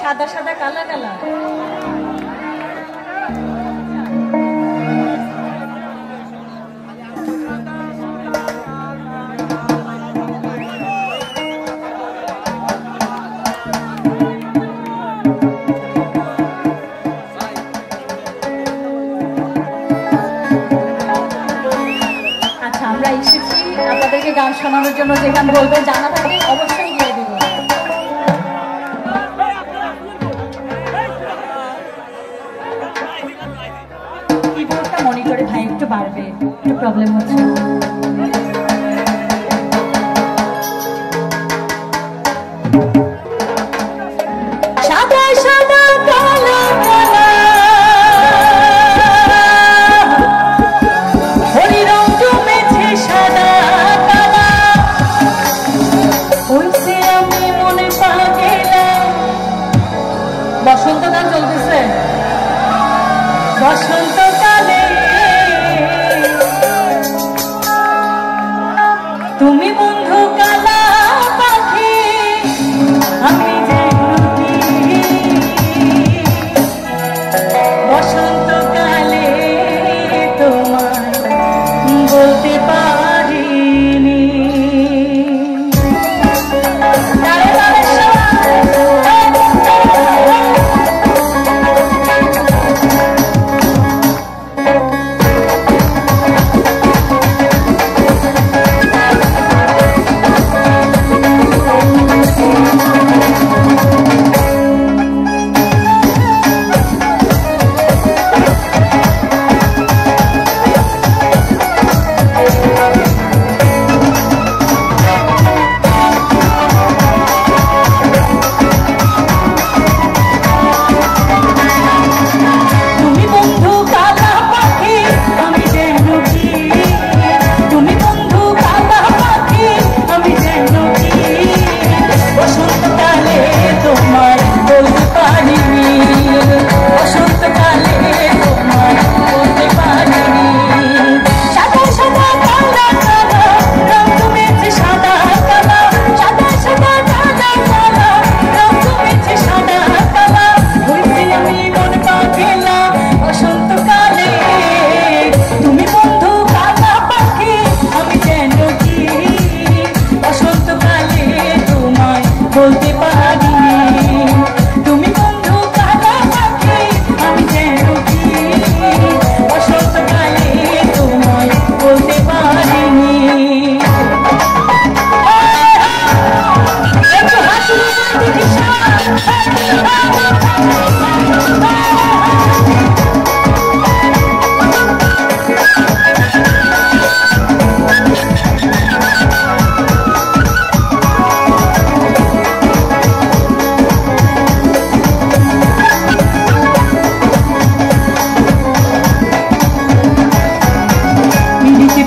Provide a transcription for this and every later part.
সাদা সাদা কালা কালা। আচ্ছা, আমরা এসেছি আপনাদেরকে গান শোনানোর জন্য। যে গান বলবেন জানা থাকলে অবশ্যই গিয়ে দেব। কিবোর্ডটা মনিটরে ভাই একটু বাড়বে, একটু প্রবলেম হচ্ছে। সাদা সাদা কালা কালা হরিরং জমেছে সাদা কালা, হইছে আমি মনে পাগেলাম। বসন্ত গান চলতেছে। বসন্তকালে তুমি বন্ধু কালা পাখি, আমি যে বসন্তকালে তোমায় বলতে পারিনি।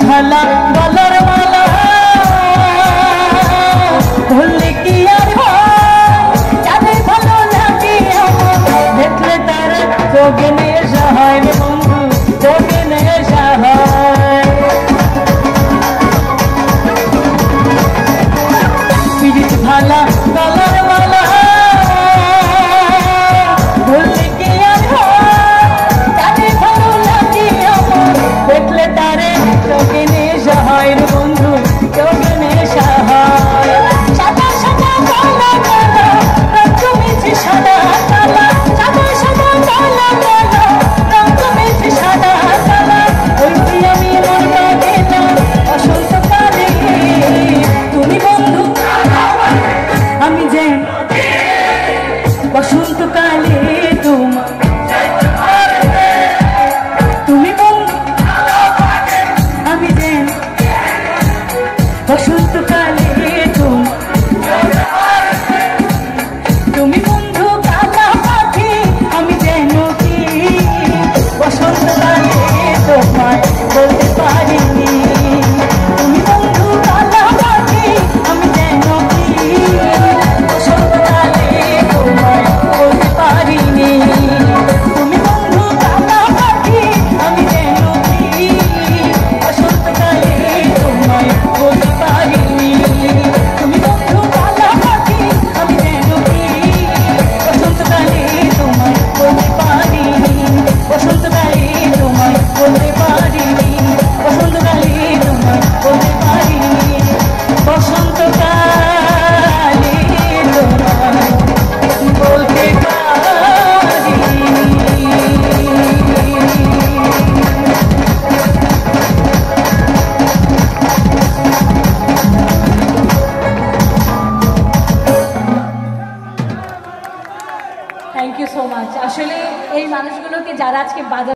মালা গলার মালা বললে কি আর যাদের ভালো লাগে আমার মানুষগুলোকে যারা আজকে বাজার